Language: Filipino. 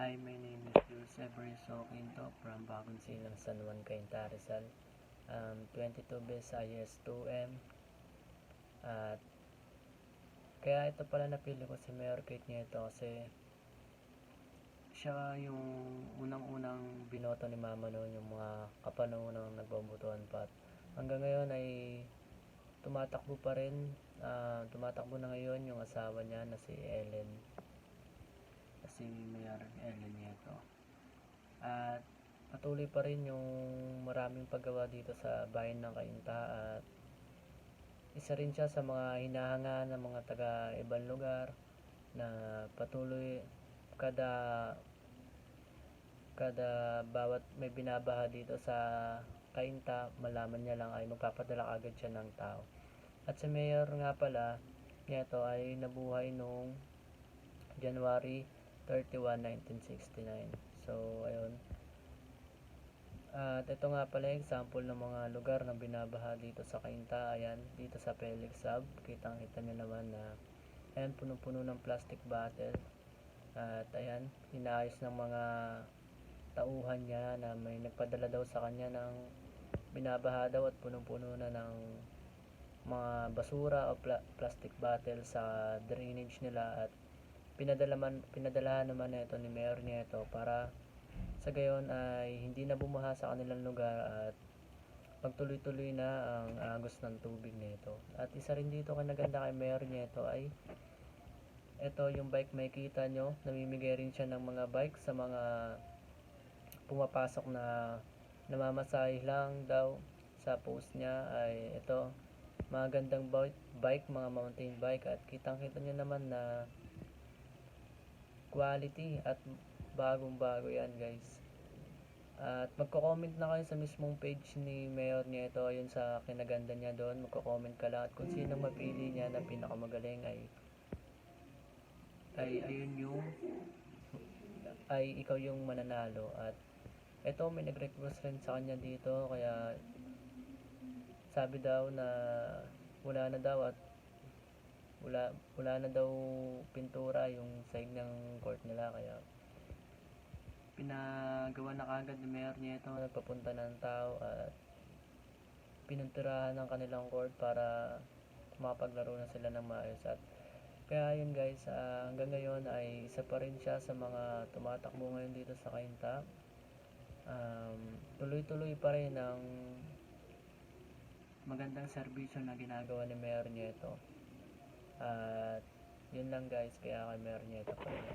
Hi, my name is Joseph Rizzo Quinto from Bagong Silang, San Juan, Cainta, Rizal. 22 Visayas 2M. At kaya ito pala napili ko si Mayor Kate Nieto kasi siya yung unang-unang binoto ni Mama noon, yung mga kapanahon nagbobotohan pa. At hanggang ngayon ay tumatakbo pa rin. Tumatakbo na ngayon yung asawa niya na si Ellen. Si Mayor Ellen Nieto. At patuloy pa rin yung maraming paggawa dito sa bayan ng Cainta at isa rin siya sa mga hinahanga ng mga taga ibang lugar na patuloy kada bawat may binabaha dito sa Cainta, malaman niya lang ay magpapadala agad siya ng tao. At si Mayor nga pala Nieto ay nabuhay noong January 31, 1969. So, ayun. At ito nga pala example ng mga lugar na binabaha dito sa Cainta. Ayan, dito sa Felix Sab. Kitang-kita nyo naman na ayan, puno-puno ng plastic bottle. At ayan, inaayos ng mga tauhan niya na may nagpadala daw sa kanya ng binabaha daw at puno-puno na ng mga basura o plastic bottle sa drainage nila at pinadalahan naman ito ni Mayor Nieto para sa gayon ay hindi na bumaha sa kanilang lugar at pagtuloy-tuloy na ang agos ng tubig nito. At isa rin dito kinaganda kay Mayor Nieto ay ito yung bike, makikita nyo, namimigay rin siya ng mga bike sa mga pumapasok na namamasahe lang daw. Sa post niya ay ito, mga gandang bike, mga mountain bike at kitang-kita nyo naman na quality at bagong-bago yan, guys. At magko-comment na kayo sa mismong page ni Mayor Nieto, yun sa kinaganda niya doon. Magko-comment ka lang at kung sino mapili niya na pinakamagaling ay ayun yung ikaw yung mananalo. At eto, may nag-request rin sa kanya dito, kaya sabi daw na wala na daw at wala na daw pintura yung side ng court nila, kaya pinagawa na kagad ni Mayor Nieto, nagpapunta ng tao at pininturahan ng kanilang court para mapaglaro na sila ng maayos. At kaya yun, guys, hanggang ngayon ay isa pa rin siya sa mga tumatakbo ngayon dito sa Cainta. Tuloy-tuloy pa rin ang magandang serbisyo na ginagawa ni Mayor Nieto. At yun lang, guys, kaya kay Mayor Nieto pa rin.